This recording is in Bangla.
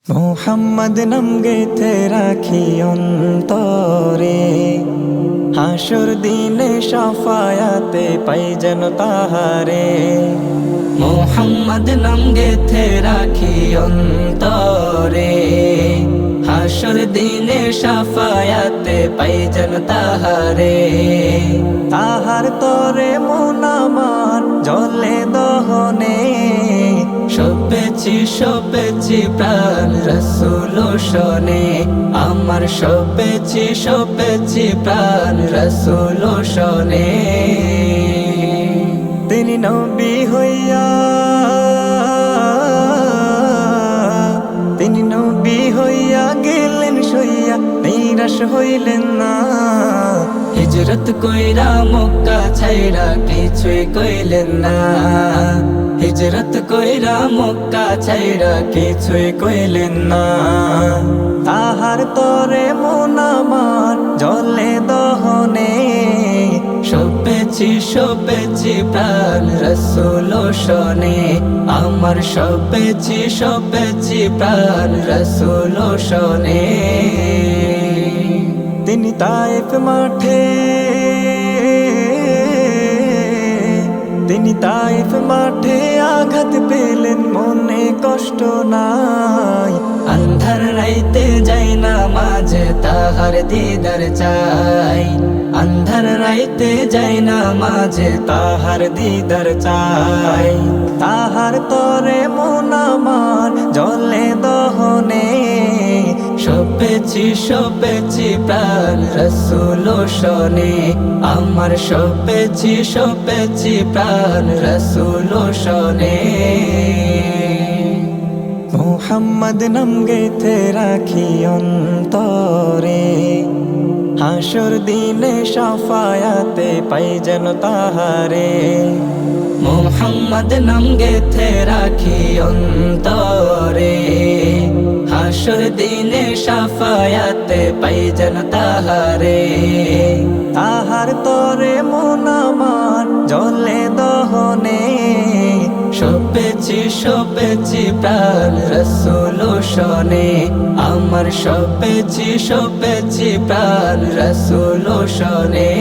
মোহাম্মদ নাম গেথে রাখি অন্তরে, হাসুর দিনে শাফায়াতে পাই যেন তাহারে। মোহাম্মদ নাম গেথে রাখি অন্তরে, হাসুর দিনে শাফায়াতে পাই যেন তাহারে। তাহার তরে মন আমার জলে দহনে, সপেছি প্রাণ রসুল শোনে। আমার সপেছি প্রাণ রসুল শোনে। তিনি নবী হইয়া, তিনি নবী হইয়া গেলেন সইয়া, নিরাশ হইলেন না। হিজরত কইরা মক্কা ছাইরা কিছুই কইলেন না। হিজরত কইরা মক্কা ছাইরা কিছুই কইলেন না। তাহার তরে মন আমার জলে দহনে, সপেছি প্রাণ রসুল শোনে। আমার সপেছি প্রাণ রসুল শোনে। তিনি তায়েফ মাঠে, তিনি তায়েফ মাঠে আঘাত পেলেন, মনে কষ্ট নাই। আন্ধার রাইতে যাই না মাঝে তাহার দিদার চাই। আন্ধার রাইতে যাই না মাঝে তাহার দিদার চাই। তাহার তরে মন আমার জলে দহনে, সপেছি প্রাণ রসুল শোনে। আমার সপেছি প্রাণ রসুল শোনে। মোহাম্মদ নাম গেথে রাখি অন্তরে, হাসুর দিনে শাফায়াতে পাই যেন তাহারে। মোহাম্মদ নাম গেথে রাখি অন্তরে, হাসুর দিনে শাফায়াতে পাই যেন তাহারে। তাহার তরে মন আমার জলে দহনে, সপেছি প্রাণ রসুল শোনে। আমার সপেছি প্রাণ রসুল শোনে।